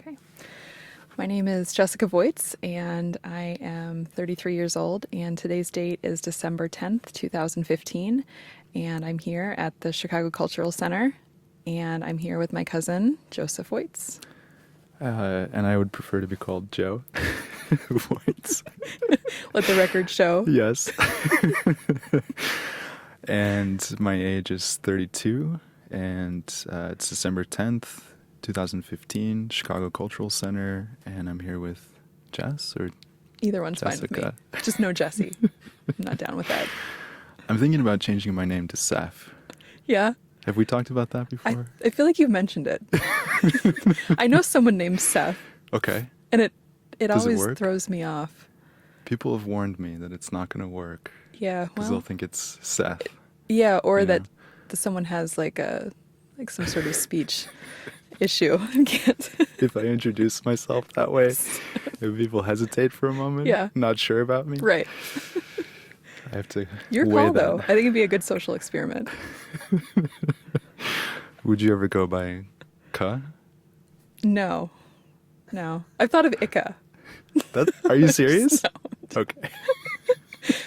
Okay. My name is Jessica Voits, and I am 33 years old, and today's date is December 10th, 2015, and I'm here at the Chicago Cultural Center, and I'm here with my cousin, Joseph Voits. And I would prefer to be called Joe Voights. Let the record show. Yes. And my age is 32, and it's December 10th, 2015, Chicago Cultural Center, and I'm here with Jess or Either one's fine with me. Jessica. Just no Jesse. I'm not down with that. I'm thinking about changing my name to Seth. Yeah. Have we talked about that before? I feel like you've mentioned it. I know someone named Seth, Okay. and it Does it always work? throws me off. People have warned me that it's not going to work Yeah, because well, they'll think it's Seth. yeah, or you that know? someone has like some sort of speech issue and can't. If I introduce myself that way, if people hesitate for a moment, Yeah. not sure about me, Right. I have to Your weigh call, that. though. I think it'd be a good social experiment. Would you ever go by Ka? No. I've thought of Ika. Are you serious? No. Okay.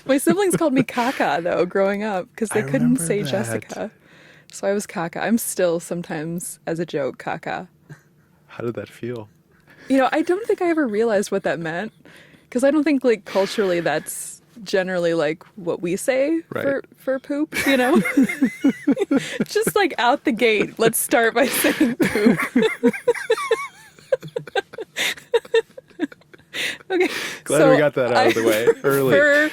My siblings called me Kaka, though, growing up, because they I couldn't remember say that. Jessica. So I was Kaka. I'm still sometimes, as a joke, Kaka. How did that feel? I don't think I ever realized what that meant, because I don't think, like, culturally that's generally, like, what we say Right. for poop, Just, like, out the gate, let's start by saying poop. Okay, Glad so we got that out of the way early. For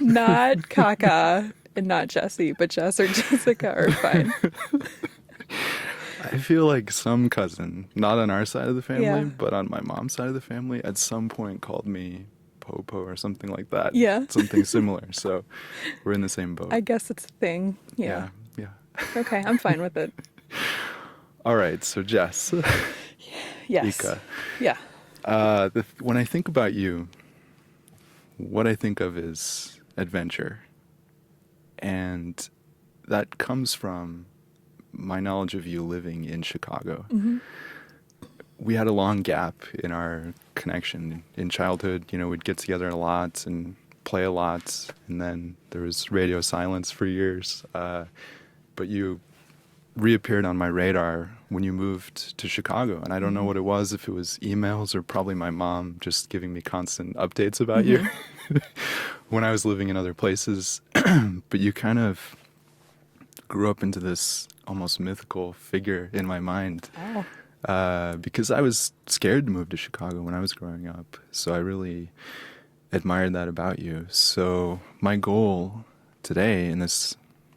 not Kaka and not Jesse, but Jess or Jessica are fine. I feel like some cousin, not on our side of the family, Yeah. but on my mom's side of the family, at some point called me Popo or something like that. Yeah. Something similar. So we're in the same boat. I guess it's a thing. Yeah. Yeah. Okay, I'm fine with it. All right. So Jess, Yes. Ika. Yeah. When I think about you, what I think of is adventure. And that comes from my knowledge of you living in Chicago. Mm-hmm. We had a long gap in our connection in childhood. We'd get together a lot and play a lot. And then there was radio silence for years. But you reappeared on my radar when you moved to Chicago. And I don't know what it was, if it was emails or probably my mom just giving me constant updates about you when I was living in other places. But you kind of grew up into this almost mythical figure in my mind. Oh. Because I was scared to move to Chicago when I was growing up. So I really admired that about you. So my goal today in this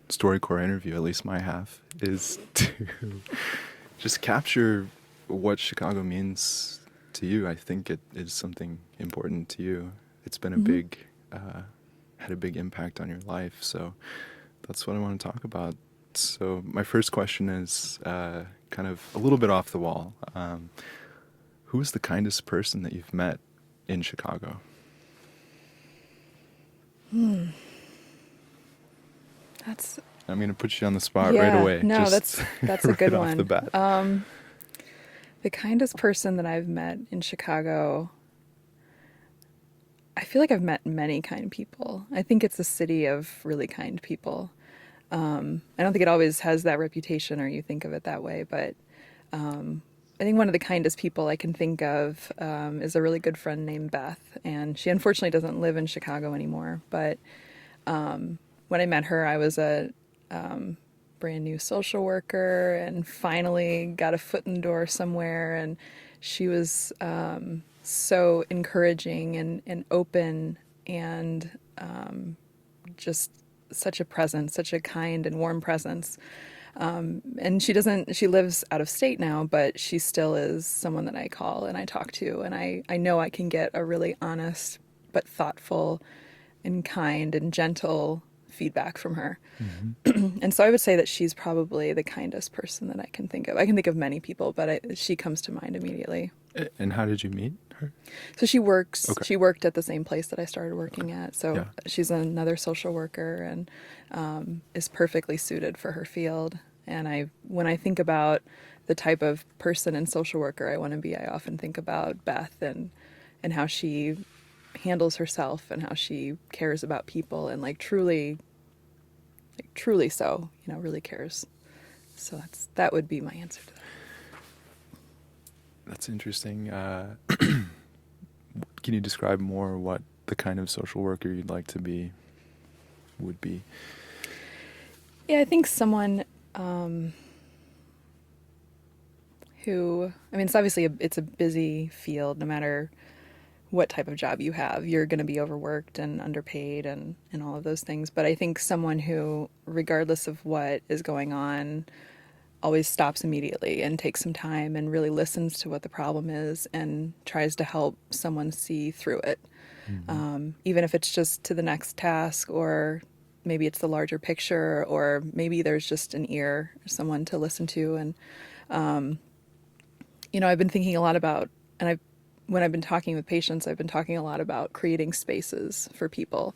StoryCorps interview, at least my half, is to just capture what Chicago means to you. I think it is something important to you. It's been had a big impact on your life. So that's what I want to talk about. So my first question is kind of a little bit off the wall. Who is the kindest person that you've met in Chicago? That's I'm going to put you on the spot right away. No, just that's a right good off one. the bat. The kindest person that I've met in Chicago, I feel like I've met many kind people. I think it's a city of really kind people. I don't think it always has that reputation or you think of it that way, but I think one of the kindest people I can think of is a really good friend named Beth, and she unfortunately doesn't live in Chicago anymore, but when I met her, I was a brand new social worker and finally got a foot in the door somewhere, and she was so encouraging and open and just such a presence, such a kind and warm presence. And she lives out of state now, but she still is someone that I call and I talk to, and I know I can get a really honest but thoughtful and kind and gentle feedback from her. And so I would say that she's probably the kindest person that I can think of. I can think of many people, but she comes to mind immediately. And how did you meet her? So she Okay. worked at the same place that I started working at. So Yeah. she's another social worker and is perfectly suited for her field. And when I think about the type of person and social worker I want to be, I often think about Beth and how she handles herself and how she cares about people and truly so, really cares. So that would be my answer to that. That's interesting. Can you describe more what the kind of social worker you'd like to be would be? Yeah, I think someone who, I mean, it's obviously it's a busy field. No matter what type of job you have, you're going to be overworked and underpaid and all of those things. But I think someone who, regardless of what is going on, always stops immediately and takes some time and really listens to what the problem is and tries to help someone see through it. Even if it's just to the next task, or maybe it's the larger picture, or maybe there's just an ear, someone to listen to. And, I've been thinking a lot about, and when I've been talking with patients, I've been talking a lot about creating spaces for people.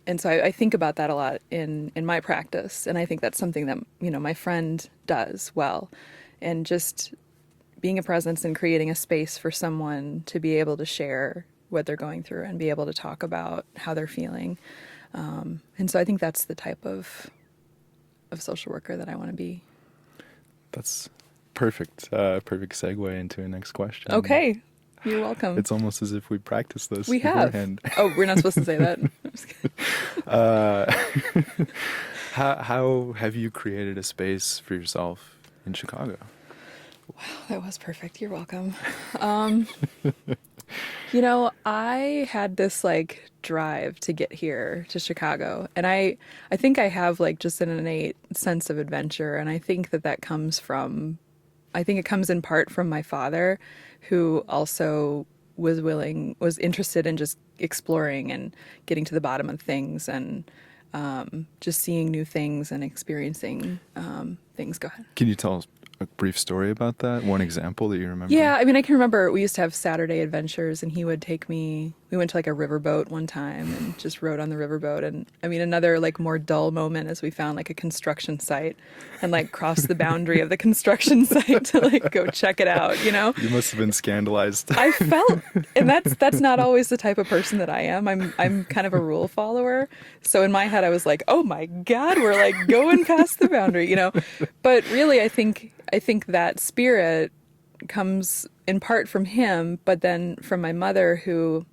And so I think about that a lot in my practice. And I think that's something that, my friend does well. And just being a presence and creating a space for someone to be able to share what they're going through and be able to talk about how they're feeling. And so I think that's the type of social worker that I want to be. That's perfect. Perfect segue into the next question. Okay. You're welcome. It's almost as if we practiced this We have. beforehand. Oh, we're not supposed to say that. How have you created a space for yourself in Chicago? Wow, that was perfect. You're welcome. I had this drive to get here to Chicago, and I think I have just an innate sense of adventure, and I think that comes from, I think it comes in part from my father, who also was interested in just exploring and getting to the bottom of things and just seeing new things and experiencing things. Go ahead. Can you tell us a brief story about that? One example that you remember? Yeah, I mean, I can remember we used to have Saturday adventures, and he would take me. We went to a riverboat one time and just rode on the riverboat. And I mean, another more dull moment is we found a construction site and crossed the boundary of the construction site to go check it out. You must have been scandalized. I felt, and that's not always the type of person that I am. I'm kind of a rule follower. So in my head, I was like, oh my God, we're going past the boundary, But really, I think that spirit comes in part from him, but then from my mother, who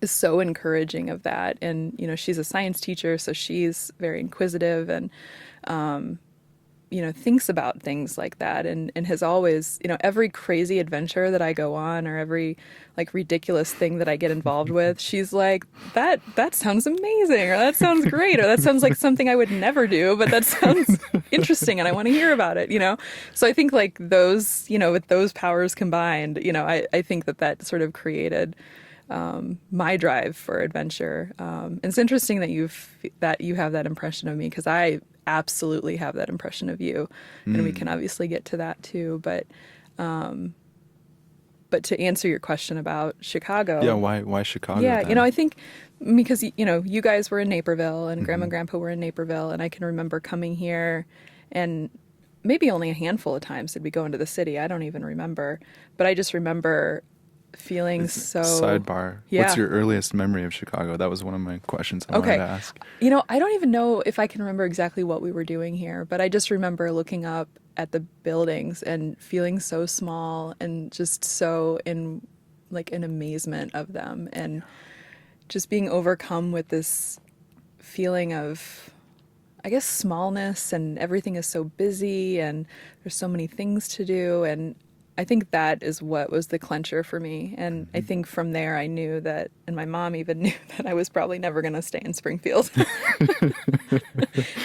is so encouraging of that. And, she's a science teacher, so she's very inquisitive and, thinks about things like that and has always, every crazy adventure that I go on or every ridiculous thing that I get involved with, she's like, that sounds amazing, or that sounds great, or that sounds like something I would never do, but that sounds interesting and I want to hear about it, So I think those, with those powers combined, I think that sort of created my drive for adventure. It's interesting that you have that impression of me, because I absolutely have that impression of you, and we can obviously get to that too. But to answer your question about Chicago, yeah, why Chicago? Yeah, then? I think because you guys were in Naperville and Grandma and Grandpa were in Naperville, and I can remember coming here, and maybe only a handful of times did we go into the city. I don't even remember, but I just remember feeling so. Sidebar. Yeah. What's your earliest memory of Chicago? That was one of my questions I wanted to ask. I don't even know if I can remember exactly what we were doing here, but I just remember looking up at the buildings and feeling so small and just so in amazement of them, and just being overcome with this feeling of, I guess, smallness, and everything is so busy and there's so many things to do. And I think that is what was the clencher for me. And I think from there I knew that, and my mom even knew that I was probably never going to stay in Springfield,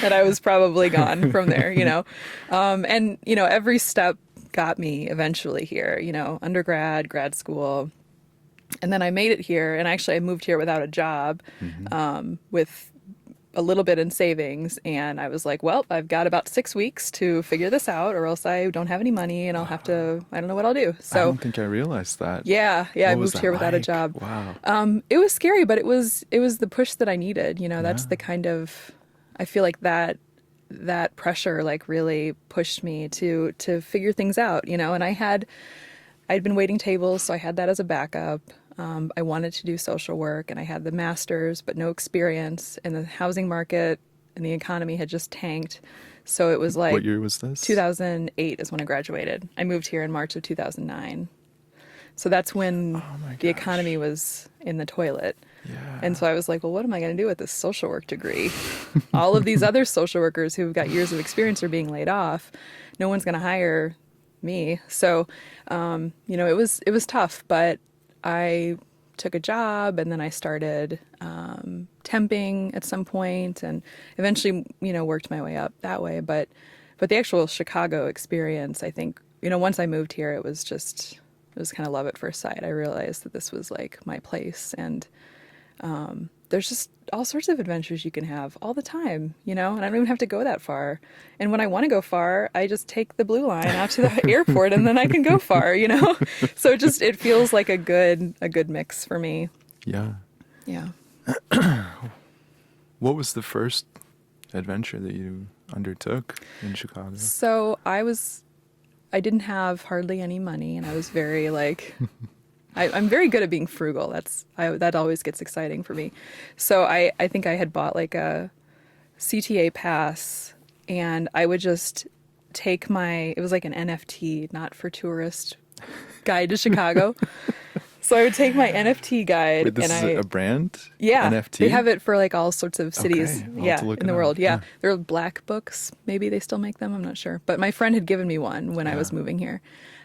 that I was probably gone from there, and, every step got me eventually here, undergrad, grad school. And then I made it here, and actually I moved here without a job, with a little bit in savings, and I was like, well, I've got about 6 weeks to figure this out, or else I don't have any money and I'll have to, I don't know what I'll do. So I don't think I realized that. Yeah, I moved here without a job. Wow. It was scary, but it was the push that I needed. That's the kind of, I feel like that that pressure like really pushed me to figure things out, you know. And I'd been waiting tables, so I had that as a backup. I wanted to do social work, and I had the master's, but no experience. And the housing market and the economy had just tanked. So it was What like year was this? 2008 is when I graduated. I moved here in March of 2009. So that's when Oh my the gosh. economy was in the toilet. Yeah. And so I was like, well, what am I going to do with this social work degree? All of these other social workers who've got years of experience are being laid off. No one's going to hire me. So, you know, it was tough, but I took a job and then I started temping at some point and eventually, you know, worked my way up that way. But the actual Chicago experience, I think, you know, once I moved here, it was kind of love at first sight. I realized that this was like my place, and there's just all sorts of adventures you can have all the time, you know, and I don't even have to go that far. And when I want to go far, I just take the blue line out to the airport and then I can go far, you know? So it feels like a good mix for me. Yeah. Yeah. What was the first adventure that you undertook in Chicago? So I didn't have hardly any money, and I was very like, I'm very good at being frugal. That always gets exciting for me. So I think I had bought like a CTA pass, and I would just take it was like an NFT, not for tourist, guide to Chicago. So I would take my NFT guide. Wait, this is a brand? Yeah, NFT? they have it for like all sorts of cities. Okay, I'll have Yeah, to look in it the up. world. Yeah. Yeah. They're black books. Maybe they still make them. I'm not sure. But my friend had given me one when I was Yeah. moving here,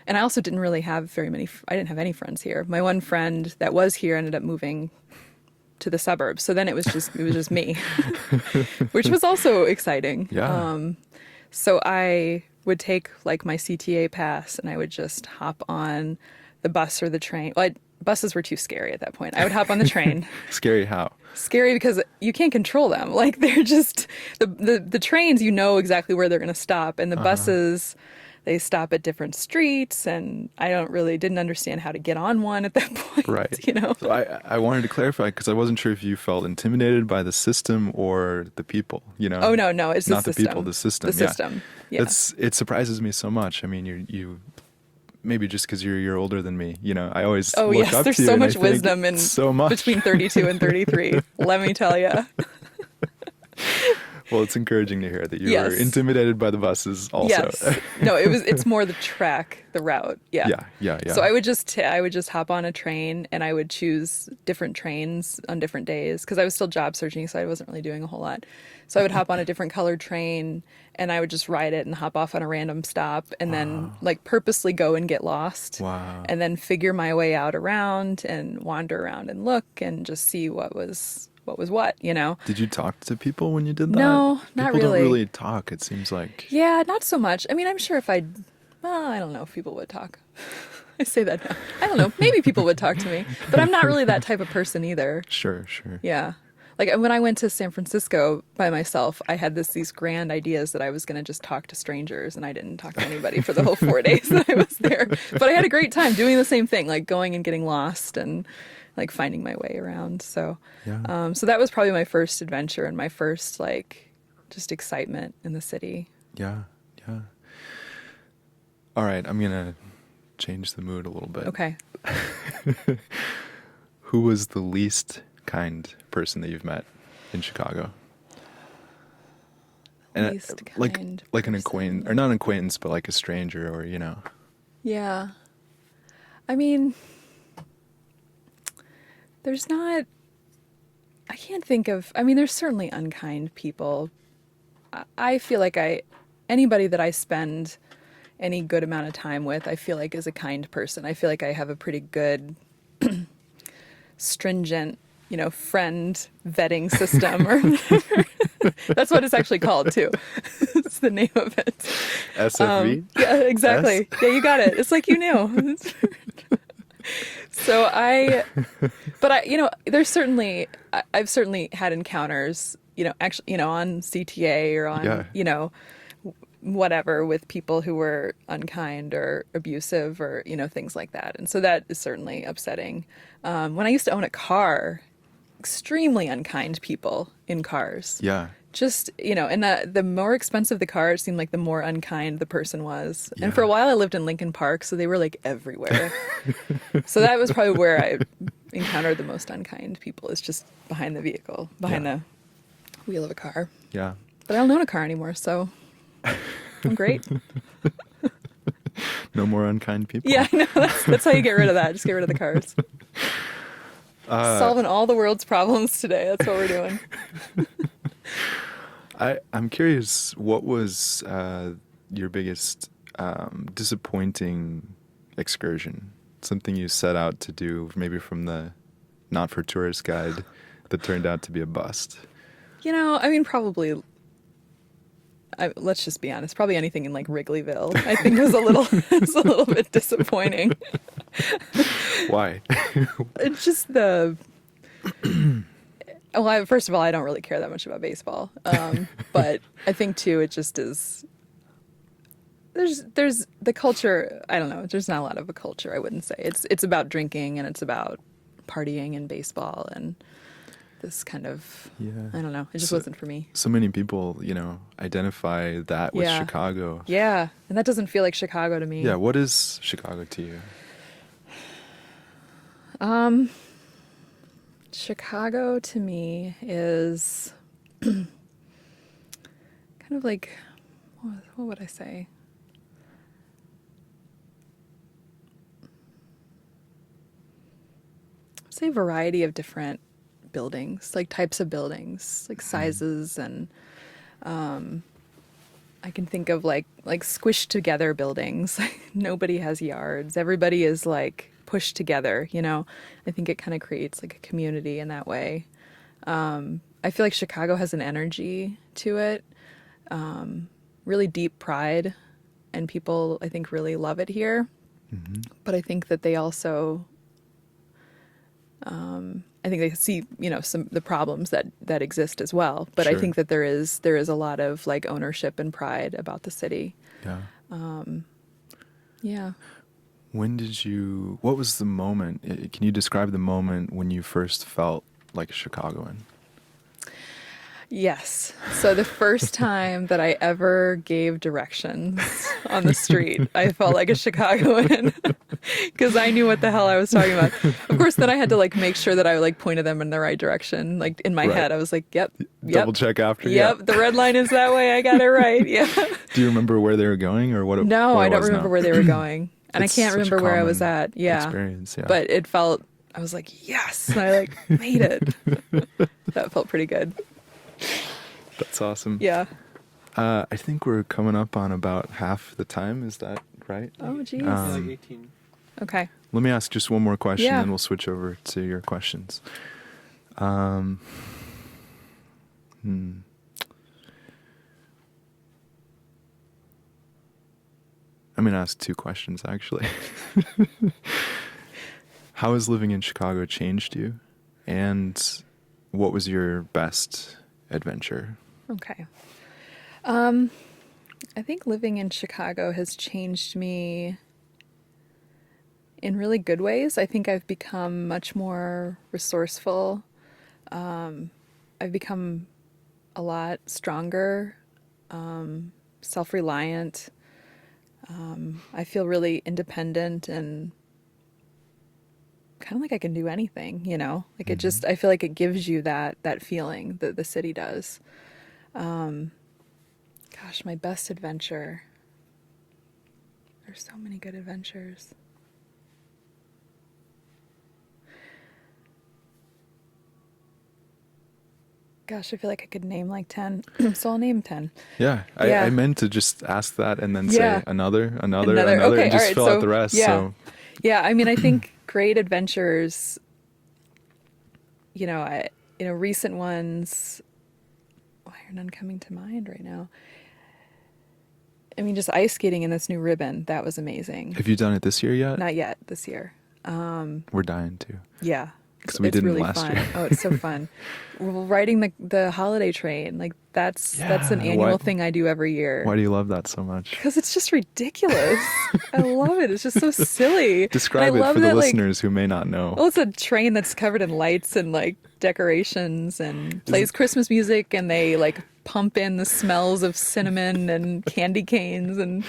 and I also didn't really have very many. I didn't have any friends here. My one friend that was here ended up moving to the suburbs. So then it was just me, which was also exciting. Yeah. So I would take like my CTA pass and I would just hop on the bus or the train. Well, buses were too scary at that point. I would hop on the train. Scary how? Scary because you can't control them. Like they're just the trains, you know exactly where they're going to stop, and the buses, they stop at different streets, and I didn't understand how to get on one at that point. Right. You know. So I wanted to clarify because I wasn't sure if you felt intimidated by the system or the people, you know? Oh no, it's not the the people, the system. The system. Yeah. It surprises me so much. I mean, you maybe just because you're older than me, you know. I always Oh look yes, up there's to you so and I much think wisdom in so much between 32 and 33. Let me tell you. Well, it's encouraging to hear that you Yes. were intimidated by the buses also. Yes. No, it's more the route. Yeah. Yeah. So I would just hop on a train and I would choose different trains on different days because I was still job searching, so I wasn't really doing a whole lot. So I would hop on a different colored train and I would just ride it and hop off on a random stop and then like purposely go and get lost. Wow. And then figure my way out around and wander around and look and just see what was what, you know? Did you talk to people when you did that? No, not People really. don't really talk, it seems like. Yeah, not so much. I mean, I'm sure I don't know if people would talk. I say that now. I don't know. Maybe people would talk to me, but I'm not really that type of person either. Sure. Yeah. Like when I went to San Francisco by myself, I had these grand ideas that I was going to just talk to strangers, and I didn't talk to anybody for the whole 4 days that I was there. But I had a great time doing the same thing, like going and getting lost and like finding my way around. So, Yeah. so that was probably my first adventure and my first like just excitement in the city. Yeah. All right, I'm gonna change the mood a little bit. Okay. Who was the least kind person that you've met in Chicago? And Least like kind an person. acquaintance, or not an acquaintance, but like a stranger, or you know. Yeah. I mean, I can't think of, I mean, there's certainly unkind people. I feel like anybody that I spend any good amount of time with, I feel like is a kind person. I feel like I have a pretty good, stringent, you know, friend vetting system or whatever. That's what it's actually called too. It's the name of it. SFV? Yeah, exactly. S? Yeah, you got it. It's like you knew. So you know, I've certainly had encounters, you know, actually, you know, on CTA or on, Yeah. you know, whatever with people who were unkind or abusive or, you know, things like that. And so that is certainly upsetting. When I used to own a car, extremely unkind people in cars. Yeah. just, and the more expensive the car, it seemed like the more unkind the person was. Yeah. And for a while I lived in Lincoln Park, so they were like everywhere. So that was probably where I encountered the most unkind people, is just behind the vehicle, behind the wheel of a car. Yeah. But I don't own a car anymore, so I'm great. No more unkind people. Yeah, I know. That's how you get rid of that. Just get rid of the cars. Solving all the world's problems today. That's what we're doing. I'm curious, what was your biggest disappointing excursion? Something you set out to do, maybe from the Not for Tourists guide, that turned out to be a bust? I mean, probably. Let's just be honest. Probably anything in like Wrigleyville, I think was a little bit disappointing. Why? It's just well, first of all, I don't really care that much about baseball. But I think too, it just is. There's the culture. I don't know. There's not a lot of a culture, I wouldn't say. It's about drinking and it's about partying and baseball and this kind of. Yeah. I don't know. It just wasn't for me. So many people, identify that with Chicago. Yeah, and that doesn't feel like Chicago to me. Yeah. What is Chicago to you? Chicago to me is kind of like, what would I say? Say a variety of different buildings, like types of buildings, like sizes, and I can think of like squished together buildings. Nobody has yards. Everybody is like pushed together, I think it kind of creates like a community in that way. I feel like Chicago has an energy to it, really deep pride, and people, I think, really love it here. Mm-hmm. But I think that they also, I think they see, the problems that exist as well. But Sure. I think that there is a lot of like ownership and pride about the city. Yeah. Yeah. What was the moment? Can you describe the moment when you first felt like a Chicagoan? Yes. So the first time that I ever gave directions on the street, I felt like a Chicagoan because I knew what the hell I was talking about. Of course, then I had to like make sure that I like pointed them in the right direction. Like in my head, I was like, yep. Double check after. Yep. Yeah. The red line is that way. I got it right. Yeah. Do you remember where they were going or what? No, what I it don't was remember now? where they were going. And It's I can't such a remember where I was common at. Yeah. Experience. Yeah. But I was like, yes. And I like made it. That felt pretty good. That's awesome. Yeah. I think we're coming up on about half the time. Is that right? Oh, geez. Like 18. Okay. Let me ask just one more question, Yeah. and we'll switch over to your questions. I'm going to ask two questions, actually. How has living in Chicago changed you? And what was your best adventure? Okay. I think living in Chicago has changed me in really good ways. I think I've become much more resourceful. I've become a lot stronger, self-reliant. I feel really independent and kind of like I can do anything, like it just, I feel like it gives you that feeling that the city does. Gosh, my best adventure. There's so many good adventures. Gosh, I feel like I could name like 10. So I'll name 10. Yeah, Yeah. I meant to just ask that and then Yeah. say another, Okay, and just all right, fill out the rest. Yeah. So Yeah, I mean, I think great adventures, recent ones, why are none coming to mind right now? I mean, just ice skating in this new ribbon, that was amazing. have you done it this year yet? Not yet this year. We're dying to. Yeah. 'Cause we It's didn't really last fun. year. Oh, it's so fun. Riding the holiday train, like that's an Yeah, annual why- thing I do every year. Why do you love that so much? Because it's just ridiculous. I love it. It's just so silly. Describe And I it love for the that, like, listeners who may not know. well, it's a train that's covered in lights and like decorations and plays Christmas music, and they like pump in the smells of cinnamon and candy canes, and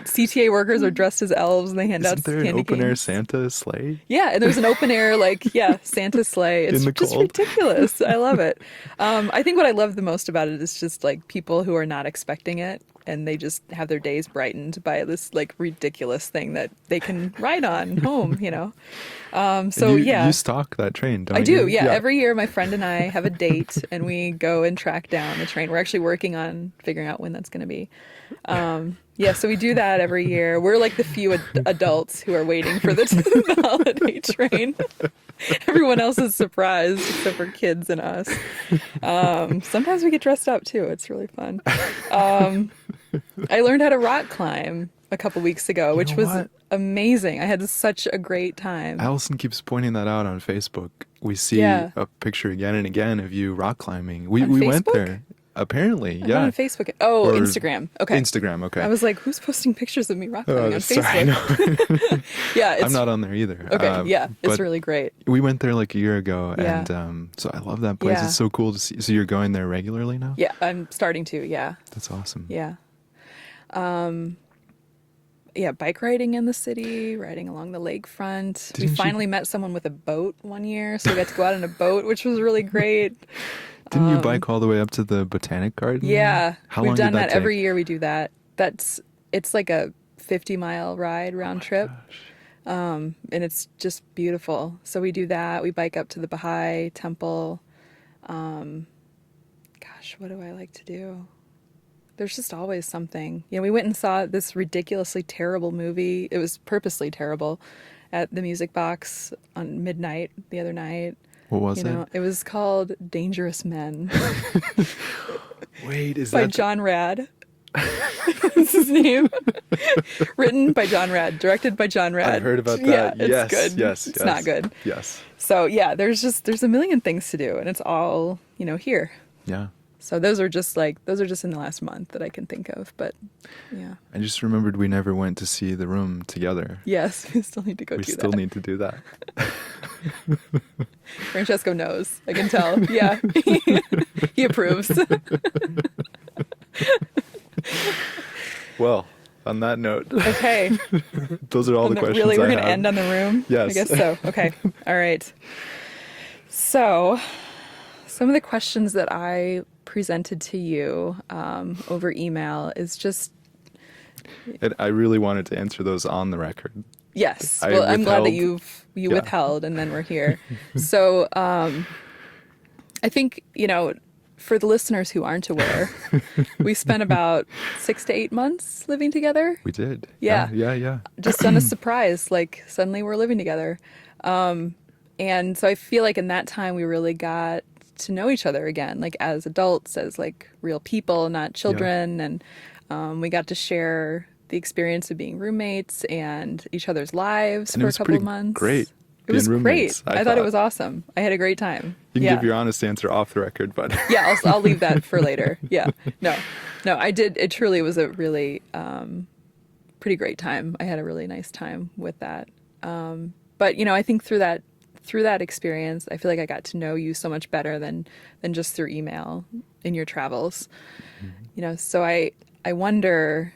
CTA workers are dressed as elves and they hand out Isn't there an candy open air canes. Santa sleigh Yeah, and there's an open air, like, yeah, Santa sleigh. It's in the just cold? ridiculous. I love it. I think what I love the most about it is just like people who are not expecting it, and they just have their days brightened by this like ridiculous thing that they can ride on home, you know? So And yeah, you stalk that train, I don't do. you? Yeah, every year my friend and I have a date and we go and track down the train. We're actually working on figuring out when that's going to be. Yeah, so we do that every year. We're like the few adults who are waiting for the, the holiday train. Everyone else is surprised except for kids and us. Sometimes we get dressed up too. It's really fun. I learned how to rock climb a couple weeks ago, You which know was what? amazing. I had such a great time. Allison keeps pointing that out on Facebook. We see Yeah. a picture again and again of you rock climbing. We On we went Facebook? there. Apparently, I'm yeah. not on Facebook. Oh, Or Instagram. Okay. Instagram, okay. I was like, who's posting pictures of me rock climbing on sorry, Facebook? no. Yeah, it's I'm not on there either. okay. Yeah, it's but really great. we went there like a year ago, Yeah. and so I love that place. Yeah. It's so cool to see. So you're going there regularly now? Yeah, I'm starting to. Yeah, That's awesome. yeah. Yeah, bike riding in the city, riding along the lakefront. We Didn't you- finally met someone with a boat one year, so we got to go out on a boat, which was really great. Didn't you bike all the way up to the Botanic Garden? Yeah, How we've long done did that that every take? year. We do that. It's like a 50-mile ride round trip. And it's just beautiful. So we do that. We bike up to the Baha'i temple. Gosh, what do I like to do? There's just always something. You know, we went and saw this ridiculously terrible movie. It was purposely terrible at the Music Box on midnight the other night. What was You know, it was called Dangerous Men it? Wait, is by that John Rad. That's his name. Written by John Rad, directed by John Rad. I've heard about Yeah, that. it's Yes, good. yes, It's yes. not good. Yes. So yeah, there's a million things to do, and it's all, you know, here. Yeah. So those are just in the last month that I can think of. But yeah, I just remembered we never went to see The Room together. yes, we still need to go We do still that. need to do that. Francesco knows. I can tell. Yeah, he approves. Well, on that note, Okay. those are all the questions Really, we're I going to have. end on the room? Yes. I guess so. Okay. All right. So, some of the questions that I presented to you over email is just, And I really wanted to answer those on the record. yes. I Well, I'm glad that withheld- you yeah. withheld, and then we're here. So, I think, you know, for the listeners who aren't aware, we spent about 6 to 8 months living together. We did. Yeah. Yeah. Just on a surprise, like suddenly we're living together. And so I feel like in that time we really got to know each other again, like as adults, as like real people, not children. And we got to share the experience of being roommates and each other's lives And it for a was couple of pretty months. great It was being great. roommates, I I thought it thought. was awesome. I had a great time. You can Yeah. give your honest answer off the record, but Yeah, I'll leave that for later. Yeah. No, I did. It truly was a really pretty great time. I had a really nice time with that. But, you know, I think through that experience, I feel like I got to know you so much better than just through email in your travels. You know, so I wonder,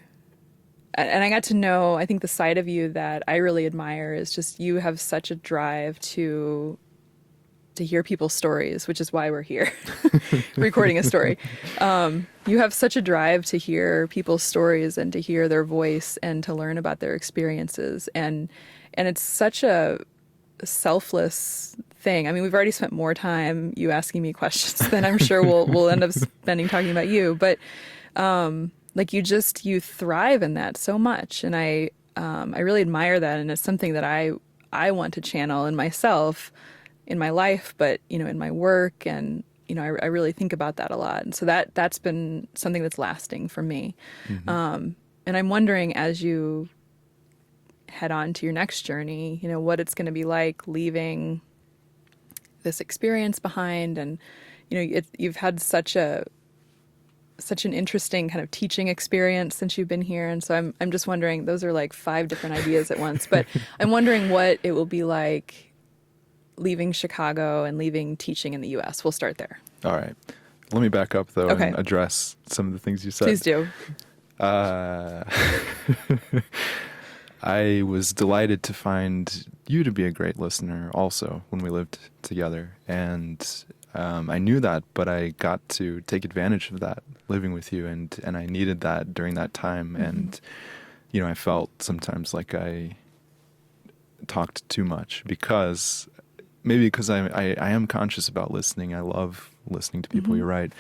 and I got to know, I think the side of you that I really admire is just you have such a drive to hear people's stories, which is why we're here recording a story. You have such a drive to hear people's stories and to hear their voice and to learn about their experiences. And it's such a selfless thing. I mean, we've already spent more time you asking me questions than I'm sure we'll end up spending talking about you. But like you thrive in that so much, and I really admire that, and it's something that I want to channel in myself, in my life, but you know, in my work, and you know, I really think about that a lot, and so that's been something that's lasting for me. And I'm wondering, as you head on to your next journey, you know, what it's going to be like leaving this experience behind, and you know, you've had such an interesting kind of teaching experience since you've been here, and so I'm just wondering. Those are like 5 different ideas at once, but I'm wondering what it will be like leaving Chicago and leaving teaching in the U.S. We'll start there. all right. let me back up though Okay, and address some of the things you please said. do. Uh, I was delighted to find you to be a great listener also when we lived together. And I knew that, but I got to take advantage of that living with you. And I needed that during that time. Hmm. And, you know, I felt sometimes like I talked too much because maybe because I am conscious about listening. I love listening to people, Hmm. you're right.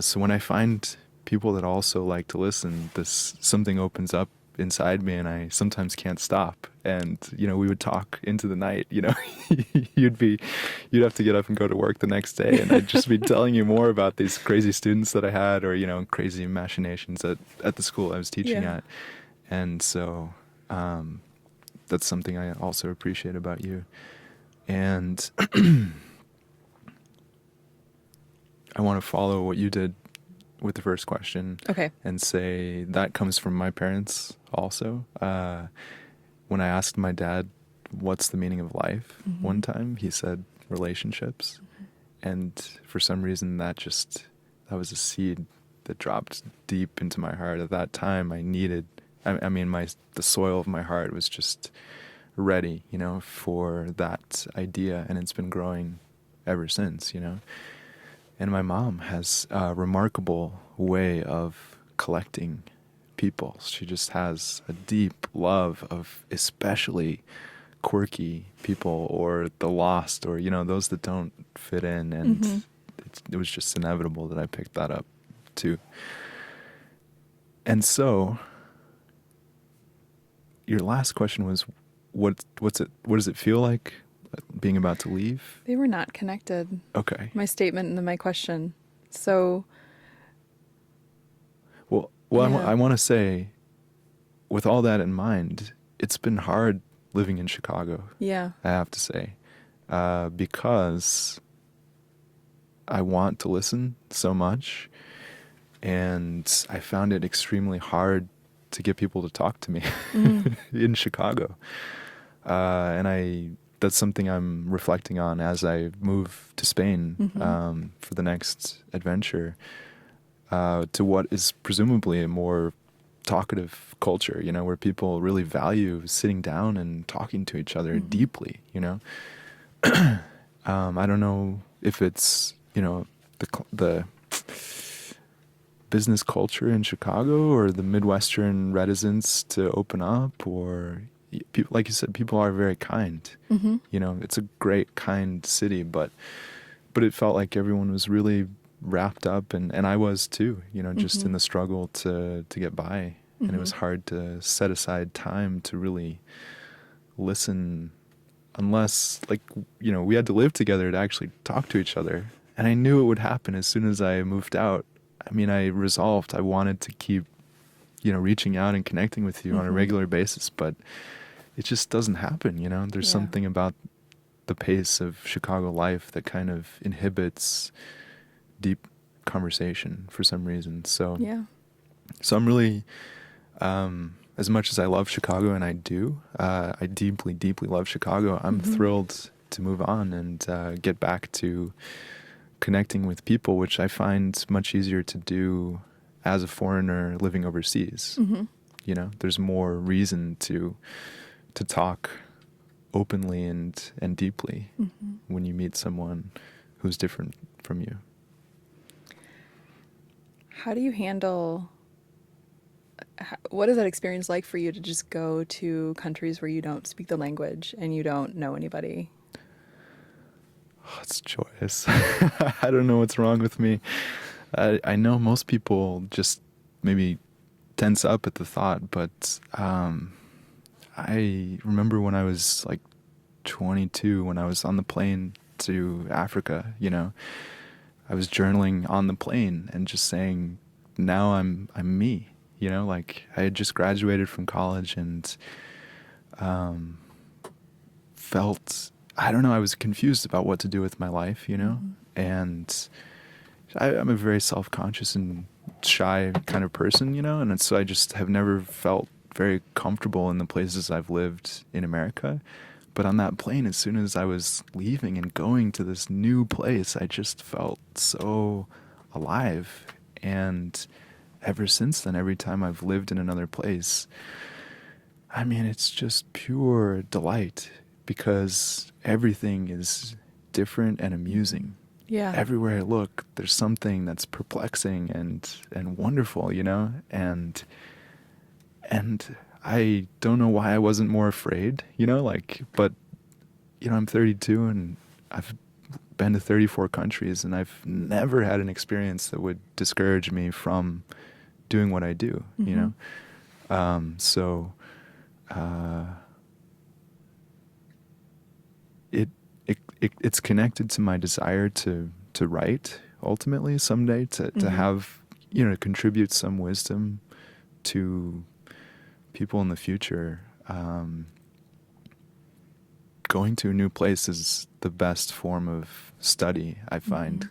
So when I find people that also like to listen, this something opens up inside me, and I sometimes can't stop. And you know, we would talk into the night. You know, you'd have to get up and go to work the next day, and I'd just be telling you more about these crazy students that I had, or you know, crazy machinations at the school I was teaching Yeah. at. And so that's something I also appreciate about you. And I want to follow what you did with the first question Okay. and say that comes from my parents also. When I asked my dad, what's the meaning of life, Hmm. one time, he said relationships. And for some reason, that was a seed that dropped deep into my heart. At that time, I mean, the soil of my heart was just ready, you know, for that idea. And it's been growing ever since, you know. And my mom has a remarkable way of collecting people. She just has a deep love of especially quirky people or the lost or, you know, those that don't fit in. And Hmm. it was just inevitable that I picked that up too. And so your last question was, what does it feel like being about to leave? They were not connected. Okay. My statement and then my question. So, Well, yeah. I want to say, with all that in mind, it's been hard living in Chicago, Yeah. I have to say, because I want to listen so much, and I found it extremely hard to get people to talk to me Mm. in Chicago. And that's something I'm reflecting on as I move to Spain Hmm. for the next adventure, to what is presumably a more talkative culture, you know, where people really value sitting down and talking to each other Hmm. deeply, you know. I don't know if it's, you know, the business culture in Chicago or the Midwestern reticence to open up, or people, like you said, people are very kind. Hmm. You know, it's a great, kind city, but it felt like everyone was really wrapped up, and I was too, you know, just Hmm. in the struggle to get by. And it Hmm. was hard to set aside time to really listen unless, like, you know, we had to live together to actually talk to each other. And I knew it would happen as soon as I moved out. I mean, I resolved I wanted to keep, you know, reaching out and connecting with you on a Hmm. regular basis, but it just doesn't happen, you know? There's Yeah. something about the pace of Chicago life that kind of inhibits deep conversation for some reason. Yeah. So I'm really, as much as I love Chicago, and I do, I deeply, deeply love Chicago. I'm Hmm. thrilled to move on and get back to connecting with people, which I find much easier to do as a foreigner living overseas. Hmm. You know, there's more reason to talk openly and deeply Hmm. when you meet someone who's different from you. How do you handle, what is that experience like for you to just go to countries where you don't speak the language and you don't know anybody? Oh, it's joyous. I don't know what's wrong with me. I know most people just maybe tense up at the thought, but I remember when I was like 22, when I was on the plane to Africa, you know, I was journaling on the plane and just saying, now I'm me, you know, like I had just graduated from college and um, felt, I don't know, I was confused about what to do with my life, you know, Hmm. and I'm a very self-conscious and shy kind of person, you know, and so I just have never felt very comfortable in the places I've lived in America. But on that plane, as soon as I was leaving and going to this new place, I just felt so alive. And ever since then, every time I've lived in another place, I mean, it's just pure delight because everything is different and amusing. Yeah. Everywhere I look, there's something that's perplexing and wonderful, you know? And I don't know why I wasn't more afraid, you know, like, but you know, I'm 32 and I've been to 34 countries and I've never had an experience that would discourage me from doing what I do, you Mm-hmm. know? So uh, it's connected to my desire to write ultimately someday, to Mm-hmm. have, you know, to contribute some wisdom to people in the future. Going to a new place is the best form of study, I Mm-hmm. find.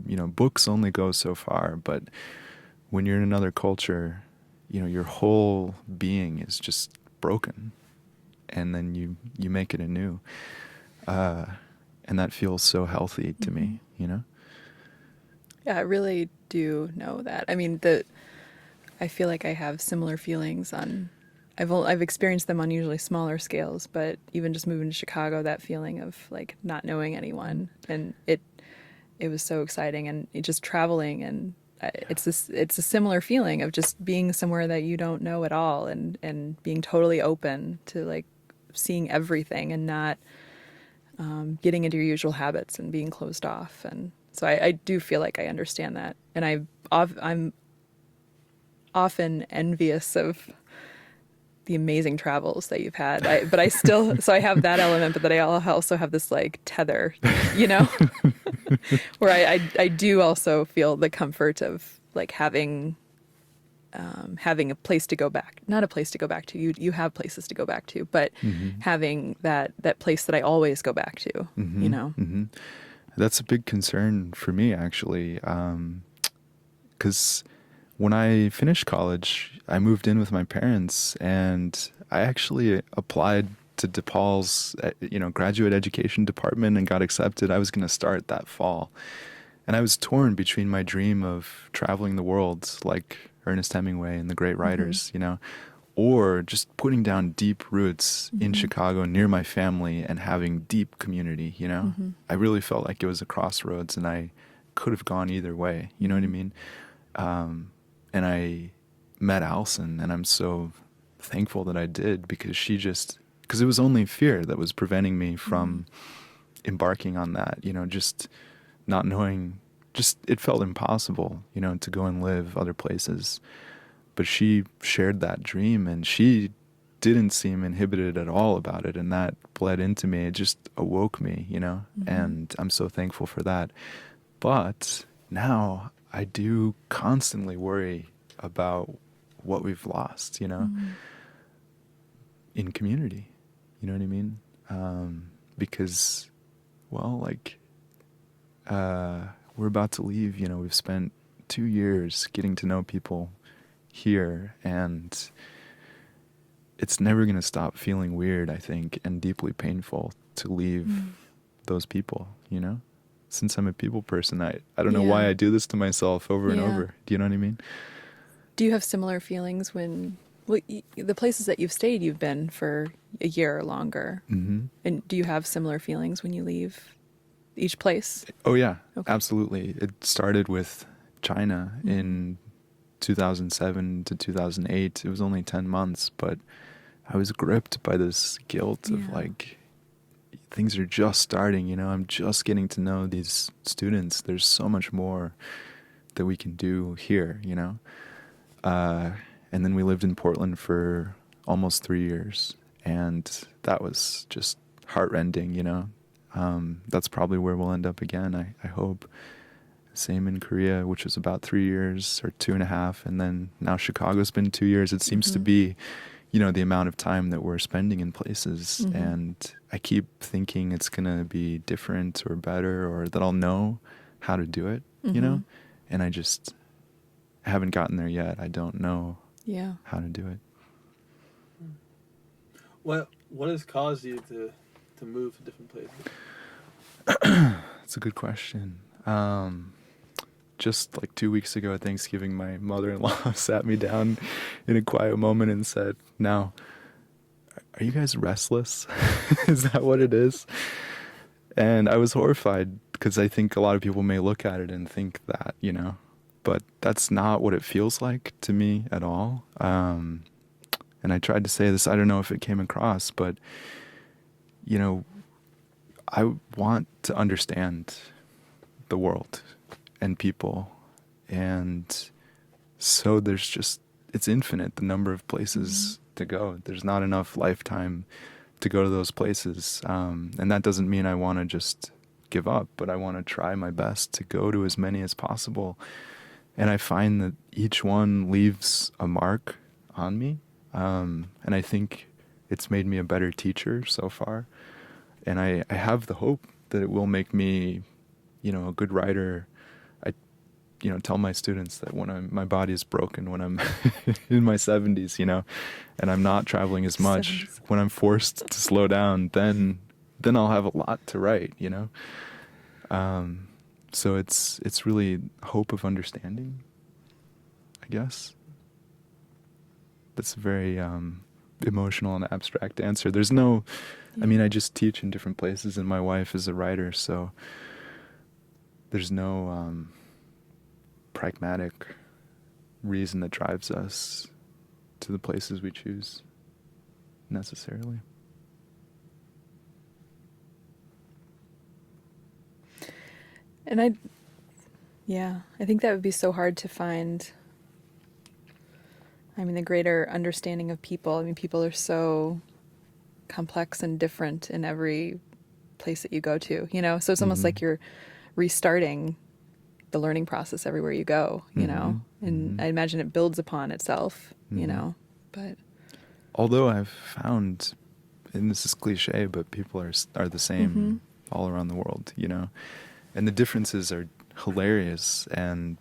You know, books only go so far, but when you're in another culture, you know, your whole being is just broken, and then you make it anew, and that feels so healthy to Mm-hmm. me, you know. Yeah, I really do know that. I mean, I feel like I have similar feelings on. I've experienced them on usually smaller scales, but even just moving to Chicago, that feeling of like not knowing anyone, and it was so exciting, and just traveling, and it's a similar feeling of just being somewhere that you don't know at all, and being totally open to like seeing everything and not getting into your usual habits and being closed off. And so I do feel like I understand that, and I'm often envious of the amazing travels that you've had. But I still, so I have that element, but that I also have this like tether, you know, where I do also feel the comfort of like having a place to go back, not a place to go back to. You have places to go back to, but Mm-hmm. having that place that I always go back to, you Mm-hmm. know. Mm-hmm. That's a big concern for me, actually, because when I finished college, I moved in with my parents, and I actually applied to DePaul's, you know, graduate education department and got accepted. I was going to start that fall, and I was torn between my dream of traveling the world like Ernest Hemingway and the great Mm-hmm. writers, you know, or just putting down deep roots in Mm-hmm. Chicago near my family and having deep community, you know. Mm-hmm. I really felt like it was a crossroads and I could have gone either way, you know what I Mm-hmm. mean? And I met Allison, and I'm so thankful that I did, because it was only fear that was preventing me Mm-hmm. from embarking on that, you know, just not knowing, just it felt impossible, you know, to go and live other places. But she shared that dream, and she didn't seem inhibited at all about it, and that bled into me. It just awoke me, you know, Mm-hmm. and I'm so thankful for that. But now I do constantly worry about what we've lost, you know, Mm-hmm. in community. You know what I mean? Because, well, like, we're about to leave, you know, we've spent 2 years getting to know people here, and it's never going to stop feeling weird, I think, and deeply painful to leave Mm-hmm. those people, you know? Since I'm a people person, I don't know why Yeah. I do this to myself over and Yeah. over. Do you know what I mean? Do you have similar feelings when, well, the places that you've stayed, you've been for a year or longer? Mm-hmm. And do you have similar feelings when you leave each place? Oh, yeah, Okay. absolutely. It started with China Mm-hmm. in 2007 to 2008. It was only 10 months, but I was gripped by this guilt of Yeah. like, things are just starting, you know, I'm just getting to know these students. There's so much more that we can do here, you know? Uh, and then we lived in Portland for almost 3 years, and that was just heartrending, you know? That's probably where we'll end up again, I hope. Same in Korea, which was about 3 years or 2.5, and then now Chicago's been 2 years. It seems to Mm-hmm. be, you know, the amount of time that we're spending in places, Mm-hmm. and I keep thinking it's gonna be different or better, or that I'll know how to do it, you Mm-hmm. know, and I haven't gotten there yet. I don't know Yeah. how to do it. What has caused you to move to different places? It's a good question. just like 2 weeks ago at Thanksgiving, my mother-in-law sat me down in a quiet moment and said, "Now, are you guys restless? Is that what it is?" And I was horrified because I think a lot of people may look at it and think that, but that's not what it feels like to me at all. And I tried to say this, I don't know if it came across, but, I want to understand the world and people. And so it's infinite, the number of places to go. There's not enough lifetime to go to those places. And that doesn't mean I want to just give up, but I want to try my best to go to as many as possible. And I find that each one leaves a mark on me. And I think it's made me a better teacher so far. And I have the hope that it will make me, a good writer. I, tell my students that when my body is broken, when I'm in my 70s, and I'm not traveling as much, 70s. when I'm forced to slow down, then I'll have a lot to write, So it's really hope of understanding, I guess. That's a very emotional and abstract answer. There's no, I just teach in different places, and my wife is a writer, so there's no pragmatic reason that drives us to the places we choose, necessarily. And I think that would be so hard to find. The greater understanding of people. People are so complex and different in every place that you go to, So it's almost like you're restarting the learning process everywhere you go, And I imagine it builds upon itself, But although I've found, and this is cliche, but people are the same all around the world, And the differences are hilarious and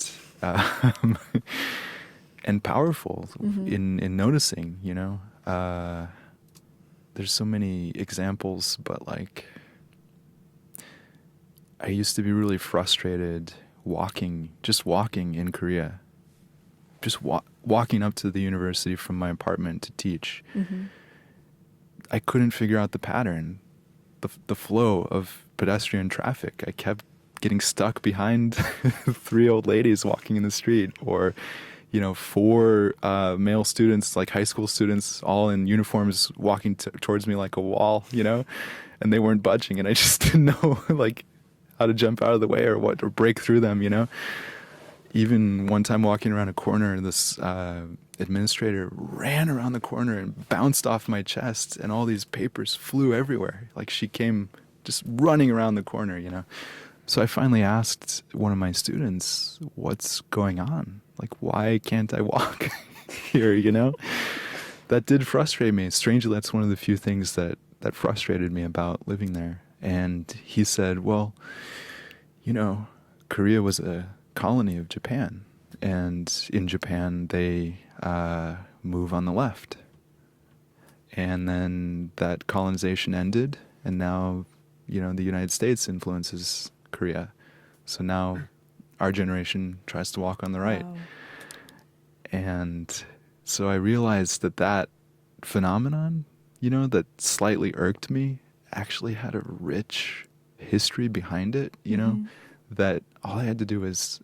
and powerful in noticing, There's so many examples, but I used to be really frustrated just walking in Korea, just walking up to the university from my apartment to teach. I couldn't figure out the pattern, the flow of pedestrian traffic. I kept getting stuck behind 3 old ladies walking in the street, or 4 male students, like high school students, all in uniforms, walking towards me like a wall, and they weren't budging, and I just didn't know how to jump out of the way or break through them, Even one time walking around a corner, this administrator ran around the corner and bounced off my chest, and all these papers flew everywhere. She came just running around the corner, So I finally asked one of my students, "What's going on? Why can't I walk here, That did frustrate me. Strangely, that's one of the few things that frustrated me about living there. And he said, "Well, Korea was a colony of Japan. And in Japan, they move on the left. And then that colonization ended, and now, the United States influences Korea. So now our generation tries to walk on the right." Wow. And so I realized that phenomenon, that slightly irked me, actually had a rich history behind it, that all I had to do was,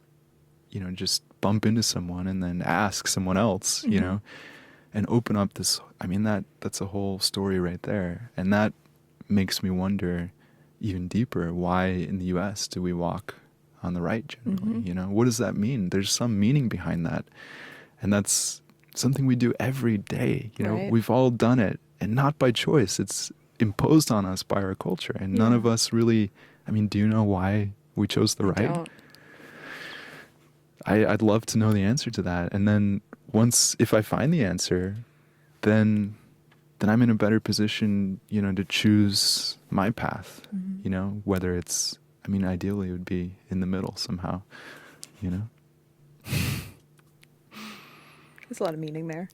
just bump into someone and then ask someone else, and open up this, that's a whole story right there. And that makes me wonder even deeper, why in the U.S. do we walk on the right generally? What does that mean? There's some meaning behind that. And that's something we do every day. Right. We've all done it, and not by choice. It's imposed on us by our culture. And none of us really, do you know why we chose the right? Don't. I'd love to know the answer to that. And then if I find the answer, then I'm in a better position, to choose my path, whether it's, ideally it would be in the middle somehow, There's a lot of meaning there.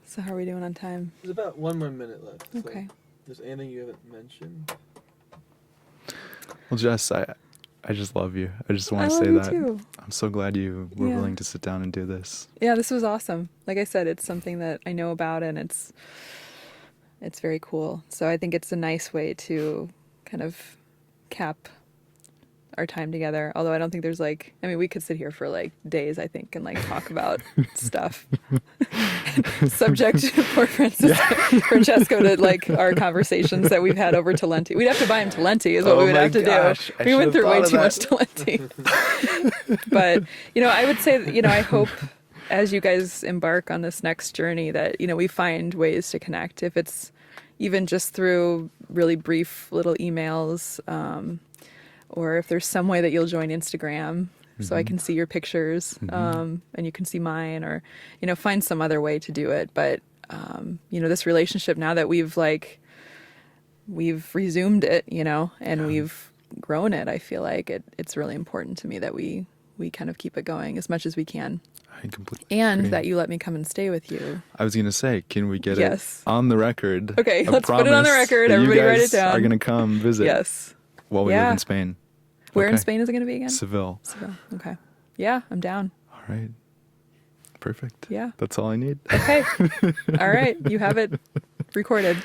So how are we doing on time? There's about 1 more minute left. Okay. So, there's anything you haven't mentioned? Well, Jess, I just love you. I just I want to love say you that. too. I'm so glad you were Yeah. willing to sit down and do this. Yeah, this was awesome. Like I said, it's something that I know about, and it's very cool. So I think it's a nice way to kind of cap our time together. Although I don't think there's like, I mean, we could sit here for like days, I think, and like talk about stuff. Subject poor Francesco to like our conversations that we've had over Talenti. We'd have to buy him Talenti is what we would have to do. We went through way too much Talenti. But, I would say that, I hope as you guys embark on this next journey that, we find ways to connect. If it's even just through really brief little emails, or if there's some way that you'll join Instagram so I can see your pictures, and you can see mine, or, find some other way to do it. But, this relationship, now that we've resumed it, and we've grown it, I feel like it's really important to me that we kind of keep it going as much as we can. I completely And agree. that you let me come and stay with you. I was going to say, can we get Yes. it on the record? Okay, A let's put it on the promise record. that Everybody you write it guys down. are going to come visit Yes. while we live Yeah. in Spain. Where in Okay. Spain is it going to be again? Seville. Seville. Okay. Yeah, I'm down. All right. Perfect. Yeah. That's all I need. Okay. All right. You have it recorded.